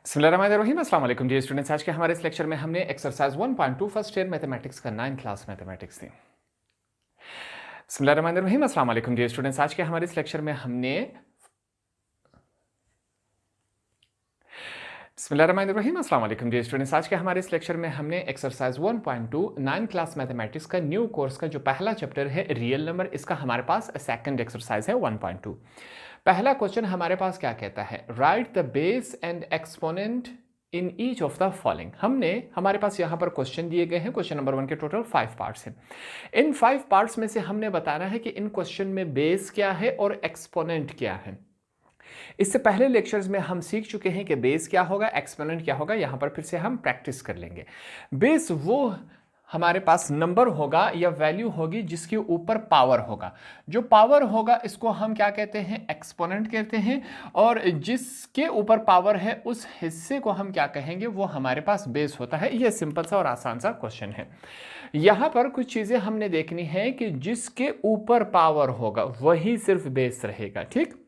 बिस्मिल्लाहिर्रहमानिर्रहीम अस्सलाम वालेकुम डियर स्टूडेंट्स। आज के हमारे इस लेक्चर में हमने एक्सरसाइज 1.2 फर्स्ट ईयर मैथमेटिक्स का 9 क्लास मैथमेटिक्स थी। बिस्मिल्लाहिर्रहमानिर्रहीम अस्सलाम वालेकुम डियर स्टूडेंट्स। आज के हमारे इस लेक्चर में हमने बिस्मिल्लाहिर्रहमानिर्रहीम अस्सलाम वालेकुम डियर स्टूडेंट्स। आज के हमारे इस लेक्चर में हमने एक्सरसाइज 1.2 9 क्लास मैथमेटिक्स का न्यू कोर्स का जो पहला चैप्टर है रियल नंबर, इसका हमारे पास सेकंड एक्सरसाइज है 1.2। पहला क्वेश्चन हमारे पास क्या कहता है, right the base and exponent in each of the following. हमारे पास यहाँ पर क्वेश्चन दिए गए हैं। क्वेश्चन नंबर 1 के टोटल 5 पार्ट्स हैं। इन 5 पार्ट्स में से हमने बताना है कि इन क्वेश्चन में बेस क्या है और एक्सपोनेंट क्या है। इससे पहले लेक्चर्स में हम सीख चुके हैं कि बेस क्या होगा, एक्सपोनेंट क्या होगा। यहां पर फिर से हम प्रैक्टिस कर लेंगे। बेस वो हमारे पास नंबर होगा या वैल्यू होगी जिसके ऊपर पावर होगा। जो पावर होगा इसको हम क्या कहते हैं, एक्सपोनेंट कहते हैं। और जिसके ऊपर पावर है उस हिस्से को हम क्या कहेंगे, वो हमारे पास बेस होता है। ये सिंपल सा और आसान सा क्वेश्चन है। यहां पर कुछ चीजें हमने देखनी है कि जिसके ऊपर पावर होगा वही सिर्फ बेस रहेगा, ठीक।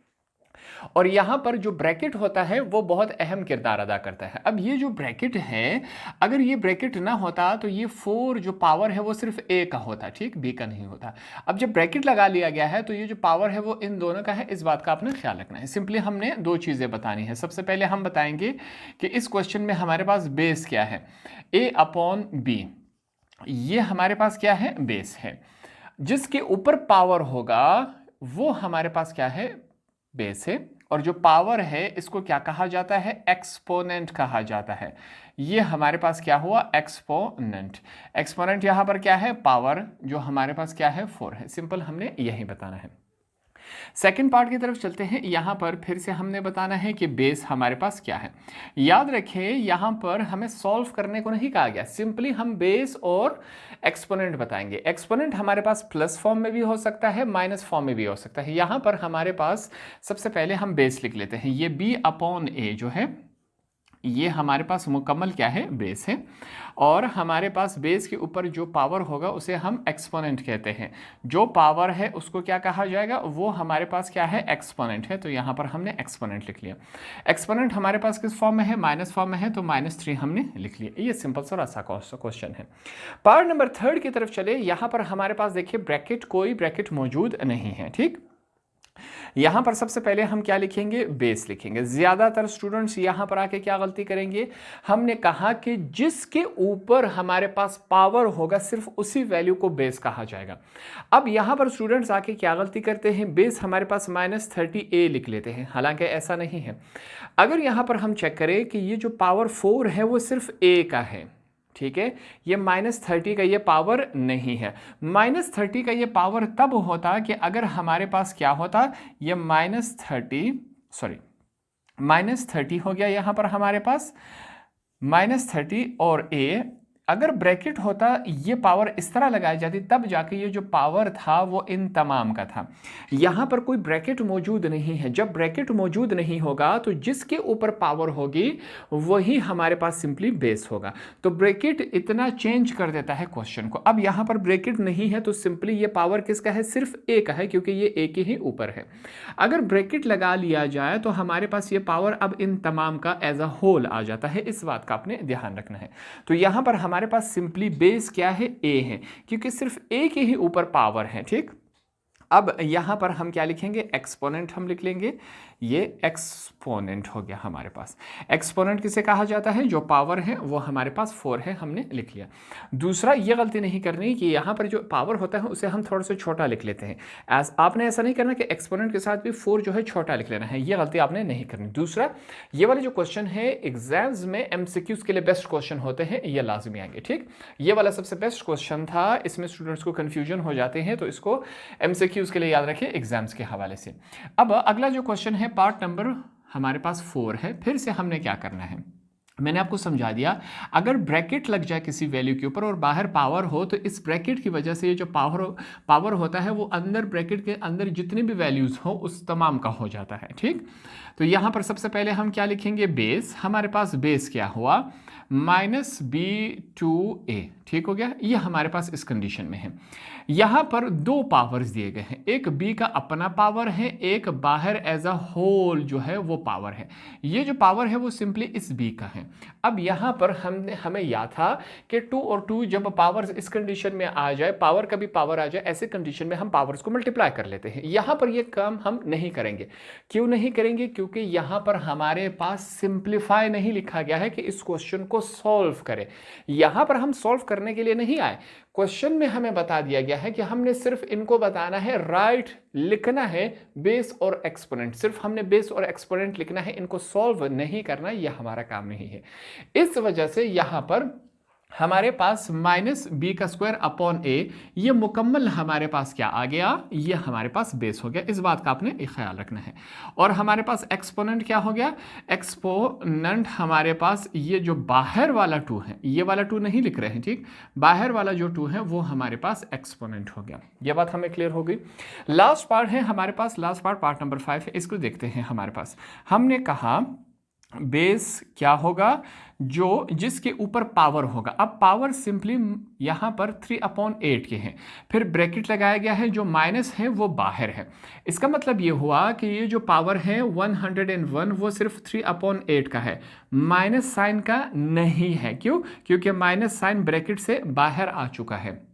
और यहां पर जो ब्रैकेट होता है वो बहुत अहम किरदार अदा करता है। अब ये जो ब्रैकेट है, अगर ये ब्रैकेट ना होता तो ये 4 जो पावर है वो सिर्फ ए का होता, ठीक, बी का नहीं होता। अब जब ब्रैकेट लगा लिया गया है तो ये जो पावर है वो इन दोनों का है। इस बात का आपने ख्याल रखना है। सिंपली हमने 2 चीजें बतानी है। सबसे पहले हम बताएंगे कि इस क्वेश्चन में हमारे पास बेस क्या है, ए अपॉन बी। ये हमारे पास क्या है, बेस है। जिसके ऊपर पावर होगा वो हमारे पास क्या है, बेस है। और जो पावर है इसको क्या कहा जाता है, एक्सपोनेंट कहा जाता है। ये हमारे पास क्या हुआ, एक्सपोनेंट। एक्सपोनेंट यहां पर क्या है, पावर, जो हमारे पास क्या है, 4 है। सिंपल हमने यही बताना है। सेकंड पार्ट की तरफ चलते हैं। यहां पर फिर से हमने बताना है कि बेस हमारे पास क्या है। याद रखें यहां पर हमें सॉल्व करने को नहीं कहा गया, सिंपली हम बेस और एक्सपोनेंट बताएंगे। एक्सपोनेंट हमारे पास प्लस फॉर्म में भी हो सकता है, माइनस फॉर्म में भी हो सकता है। यहां पर हमारे पास सबसे पहले हम बेस लिख लेते हैं। ये बी अपॉन ए जो है ये हमारे पास मुकम्मल क्या है, बेस है। और हमारे पास बेस के ऊपर जो पावर होगा उसे हम एक्सपोनेंट कहते हैं। जो पावर है उसको क्या कहा जाएगा, वो हमारे पास क्या है, एक्सपोनेंट है। तो यहां पर हमने एक्सपोनेंट लिख लिया। एक्सपोनेंट हमारे पास किस फॉर्म में है, माइनस फॉर्म में है, तो -3 हमने लिख लिया। ये सिंपल सा आसान क्वेश्चन है। पार्ट नंबर 3 की तरफ चले। यहां पर हमारे पास देखिए ब्रैकेट, कोई ब्रैकेट मौजूद नहीं है, ठीक। यहां पर सबसे पहले हम क्या लिखेंगे, बेस लिखेंगे। ज्यादातर स्टूडेंट्स यहां पर आके क्या गलती करेंगे, हमने कहा कि जिसके ऊपर हमारे पास पावर होगा सिर्फ उसी वैल्यू को बेस कहा जाएगा। अब यहां पर स्टूडेंट्स आके क्या गलती करते हैं, बेस हमारे पास -30a लिख लेते हैं, हालांकि ऐसा नहीं है। अगर यहां पर हम चेक करें कि ये जो पावर 4 है वो सिर्फ a का है, ठीक है। ये -30 का ये पावर नहीं है। -30 का ये पावर तब होता कि अगर हमारे पास क्या होता, ये -30 हो गया यहां पर हमारे पास -30 और a। अगर ब्रैकेट होता, ये पावर इस तरह लगाई जाती, तब जाके ये जो पावर था वो इन तमाम का था। यहां पर कोई ब्रैकेट मौजूद नहीं है। जब ब्रैकेट मौजूद नहीं होगा तो जिसके ऊपर पावर होगी वही हमारे पास सिंपली बेस होगा। तो ब्रैकेट इतना चेंज कर देता है क्वेश्चन को। अब यहां पर ब्रैकेट नहीं है तो सिंपली ये पावर किसका है, सिर्फ a का है, क्योंकि ये a के ही ऊपर है। अगर ब्रैकेट लगा लिया जाए तो हमारे पास ये पावर अब इन तमाम का एज अ होल आ जाता है। इस बात का आपने ध्यान रखना है। तो यहां पर हमारे पास सिंपली बेस क्या है, a है, क्योंकि सिर्फ a के ही ऊपर पावर है, ठीक। अब यहां पर हम क्या लिखेंगे, एक्सपोनेंट हम लिख लेंगे। ये एक्सपोनेंट हो गया हमारे पास। एक्सपोनेंट किसे कहा जाता है, जो पावर है वो हमारे पास 4 है, हमने लिख लिया। दूसरा, ये गलती नहीं करनी कि यहां पर जो पावर होता है उसे हम थोड़ा सा छोटा लिख लेते हैं। आपने ऐसा नहीं करना कि एक्सपोनेंट के साथ भी 4 जो है छोटा लिख लेना है, ये गलती आपने नहीं करनी। दूसरा, ये वाले जो क्वेश्चन है एग्जाम्स में एमसीक्यूज के लिए बेस्ट क्वेश्चन होते हैं, ये लाजमी आएंगे, ठीक। ये वाला सबसे बेस्ट क्वेश्चन था, इसमें स्टूडेंट्स को कंफ्यूजन हो जाते हैं, तो इसको एमसीक्यूज के लिए याद रखिए एग्जाम्स के हवाले से। अब अगला जो क्वेश्चन है पार्ट नंबर हमारे पास 4 है। फिर से हमने क्या करना है, मैंने आपको समझा दिया। अगर ब्रैकेट लग जाए किसी वैल्यू के ऊपर और बाहर पावर हो तो इस ब्रैकेट की वजह से ये जो पावर होता है वो अंदर ब्रैकेट के अंदर जितनी भी वैल्यूज़ हो उस तमाम का हो जाता है। ठीक, तो यहाँ पर सबसे पहले हम क्या लिखेंगे, बेस। हमारे पास बेस क्या हुआ, -b/2a। ठीक हो गया, ये हमारे पास इस कंडीशन में है। यहाँ पर दो पावर्स दिए गए हैं, एक b का अपना पावर है, एक बाहर एज अ होल जो है वो पावर है। ये जो पावर है वो सिंपली इस b का है। अब यहाँ पर हमें याद था कि 2 और 2 जब पावर्स इस कंडीशन में आ जाए, पावर का भी पावर आ जाए, ऐसे कंडीशन में हम पावर्स को मल्टीप्लाई कर लेते हैं। यहाँ पर ये काम हम नहीं करेंगे। क्यों नहीं करेंगे? क्योंकि यहाँ पर हमारे पास सिंप्लीफाई नहीं लिखा गया है कि इस क्वेश्चन को सॉल्व करें। यहाँ पर हम सॉल्व करने के लिए नहीं आए। क्वेश्चन में हमें बता दिया गया है कि हमने सिर्फ इनको बताना है, राइट लिखना है बेस और एक्सपोनेंट। सिर्फ हमने बेस और एक्सपोनेंट लिखना है, इनको सॉल्व नहीं करना, यह हमारा काम नहीं है। इस वजह से यहां पर हमारे पास -b²/a, ये मुकम्मल हमारे पास क्या आ गया, ये हमारे पास बेस हो गया। इस बात का आपने ख्याल रखना है। और हमारे पास एक्सपोनेंट क्या हो गया, एक्सपोनेंट हमारे पास ये जो बाहर वाला 2 है, ये वाला 2 नहीं लिख रहे हैं, ठीक, बाहर वाला जो 2 है वो हमारे पास एक्सपोनेंट हो गया। ये बात हमें क्लियर हो गई। लास्ट पार्ट है हमारे पास, लास्ट पार्ट नंबर 5 है, इसको देखते हैं। हमारे पास हमने कहा बेस क्या होगा, जो जिसके ऊपर पावर होगा। अब पावर सिंपली यहाँ पर 3/8 के हैं, फिर ब्रैकेट लगाया गया है, जो माइनस है वो बाहर है। इसका मतलब ये हुआ कि ये जो पावर है 101 वो सिर्फ 3/8 का है, माइनस साइन का नहीं है। क्यों? क्योंकि माइनस साइन ब्रैकेट से बाहर आ चुका है।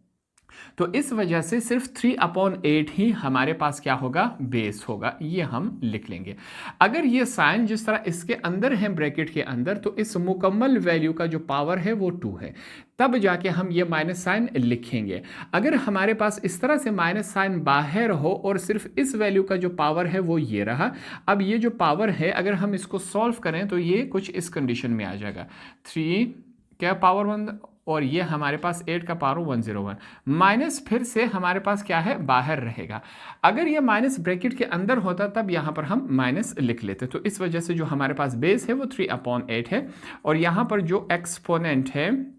तो इस वजह से सिर्फ 3/8 ही हमारे पास क्या होगा, बेस होगा। ये हम लिख लेंगे। अगर ये साइन जिस तरह इसके अंदर है ब्रैकेट के अंदर, तो इस मुकम्मल वैल्यू का जो पावर है वो 2 है, तब जाके हम ये माइनस साइन लिखेंगे। अगर हमारे पास इस तरह से माइनस साइन बाहर हो और सिर्फ इस वैल्यू का जो पावर है वो ये रहा, अब ये जो पावर है अगर हम इसको सॉल्व करें तो ये कुछ इस कंडीशन में आ जाएगा, 3 क्या पावर 1 और ये हमारे पास 8 का पावर 101, माइनस फिर से हमारे पास क्या है, बाहर रहेगा। अगर ये माइनस ब्रैकेट के अंदर होता तब यहाँ पर हम माइनस लिख लेते। तो इस वजह से जो हमारे पास बेस है वो 3/8 है, और यहाँ पर जो एक्सपोनेंट है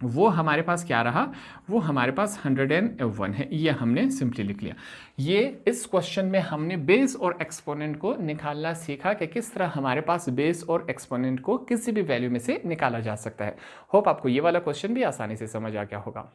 वो हमारे पास क्या रहा, वो हमारे पास 101 है। ये हमने सिंपली लिख लिया। ये इस क्वेश्चन में हमने बेस और एक्सपोनेंट को निकालना सीखा कि किस तरह हमारे पास बेस और एक्सपोनेंट को किसी भी वैल्यू में से निकाला जा सकता है। होप आपको ये वाला क्वेश्चन भी आसानी से समझ आ गया होगा।